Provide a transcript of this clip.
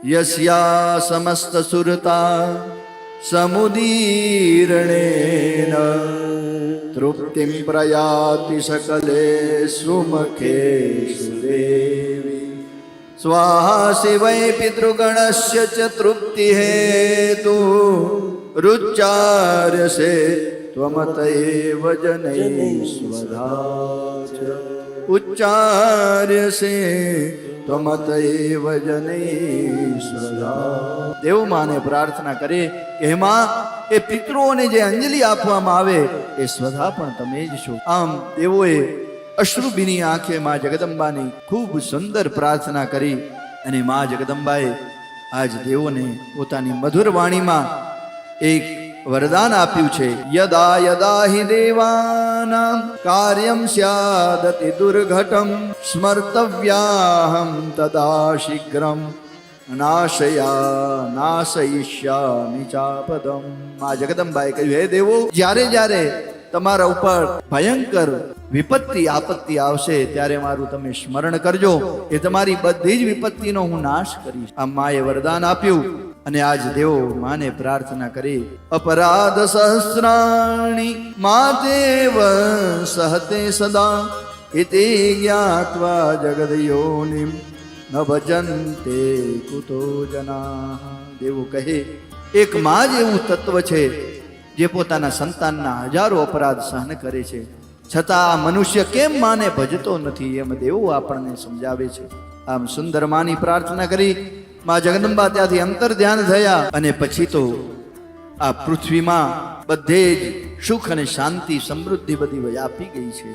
યસ્યા સમસ્ત સુરતા સમુદીર્ણેન તૃપ્તિમ પ્રયાતિ સકલે સુમખેષુ દેવી સ્વાહા શિવૈ પિતૃગણસ્ય ચ તૃપ્તિ હેતુ રુચ્ચાર્યસે ત્વમતૈવ જનૈસ્વધાચ ઉચ્ચાર્યસે ત્વમતૈવ જનૈસ્વધા. દેવ માને પ્રાર્થના કરે કે હે માં, એ પિતૃઓને જે અંજલિ આપવામાં આવે એ સ્વધા પણ તમે જ છો. આમ દેવોએ અશ્રુભીની આંખે માં જગદંબાની ખૂબ સુંદર પ્રાર્થના કરી અને માં જગદંબાએ આજ દેવોને પોતાની મધુર વાણીમાં એક વરદાન આપ્યું છે. યદા યદા હિ દેવાનાં કાર્યમ સ્યાદતિ દુર્ઘટમ સ્મર્તવ્યાહમ તદા શીઘ્રમ નાશયિષ્યામિ ચાપદમ. માં જગદંબાએ કહ્યું, હે દેવો, જ્યારે જ્યારે તમારા ઉપર ભયંકર વિપત્તિ આપત્તિ આવશે ત્યારે મારું તમે સ્મરણ કરજો, એ તમારી બધી જ વિપત્તિનો હું નાશ કરીશ. આ માએ વરદાન આપ્યું અને આજ દેવો માને પ્રાર્થના કરી. અપરાધ સહસ્રાણી માતેવ સહતે સદા ઇતિ જ્ઞાત્વા જગદયોનિમ ન ભજન્તે કુતો જનાઃ. દેવો કહે, એક માં જ એવું તત્વ છે જે પોતાના સંતાનના હજારો અપરાધ સહન કરે છે, છતાં આ મનુષ્ય કેમ માને ભજતો નથી, એમ દેવો આપણને સમજાવે છે. આમ સુંદર માની પ્રાર્થના કરી માં જગદંબા ત્યાંથી અંતર ધ્યાન થયા અને પછી તો આ પૃથ્વીમાં બધે જ સુખ અને શાંતિ સમૃદ્ધિ બધી વ્યાપી ગઈ છે.